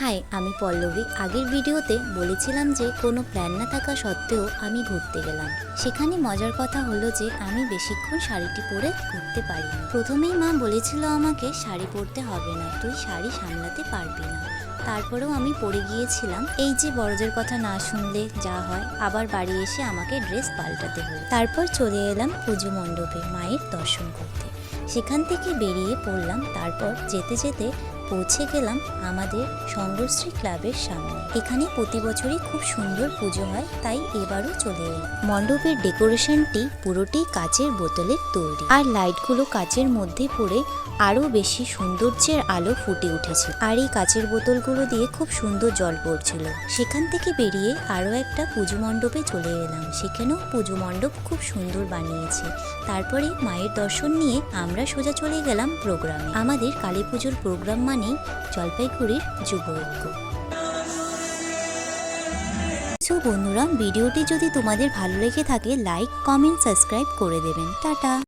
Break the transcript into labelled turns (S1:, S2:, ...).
S1: High, আমি পল্লবী। আগের ভিডিওতে বলেছিলাম যে কোনো প্ল্যান না থাকা সত্ত্বেও আমি ঘুরতে গেলাম। সেখানে মজার কথা হলো যে আমি বেশিক্ষণ শাড়িটি পরে ঘুরতে পারিনি। প্রথমেই মা বলেছিল আমাকে শাড়ি পরতে হবে না, তুই শাড়ি সামলাতে পারবি না। তারপরেও আমি পরে গিয়েছিলাম। এই যে বড়দের কথা না শুনলে যা হয়, আবার বাড়ি এসে আমাকে ড্রেস পাল্টাতে হলো। তারপর চলে এলাম পুজো মণ্ডপে মায়ের দর্শন করতে। সেখান থেকে বেরিয়ে পড়লাম। তারপর যেতে যেতে পৌঁছে গেলাম আমাদের সংঘশ্রী ক্লাবের সামনে। এখানে প্রতি বছরই খুব সুন্দর পুজো হয়, তাই এবারও চলে এলাম। মণ্ডপের ডেকোরেশনটি পুরোটি কাচের বোতলের তৈরি, আর লাইটগুলো কাচের মধ্যে পড়ে আরো বেশি সৌন্দর্যের আলো ফুটে উঠেছে। আর এই কাচের বোতলগুলো দিয়ে খুব সুন্দর জল পড়ছিল। সেখান থেকে বেরিয়ে আরো একটা পুজো মণ্ডপে চলে এলাম। সেখানেও পুজো মণ্ডপ খুব সুন্দর বানিয়েছে। তারপরে মায়ের দর্শন নিয়ে আমরা সোজা চলে গেলাম প্রোগ্রামে। আমাদের কালী পুজোর প্রোগ্রাম মানেই জলপাইগুড়ির যুব ঐক্য। সো বন্ধুরা, ভিডিওটি যদি তোমাদের ভালো লেগে থাকে লাইক, কমেন্ট, সাবস্ক্রাইব করে দেবেন। টাটা।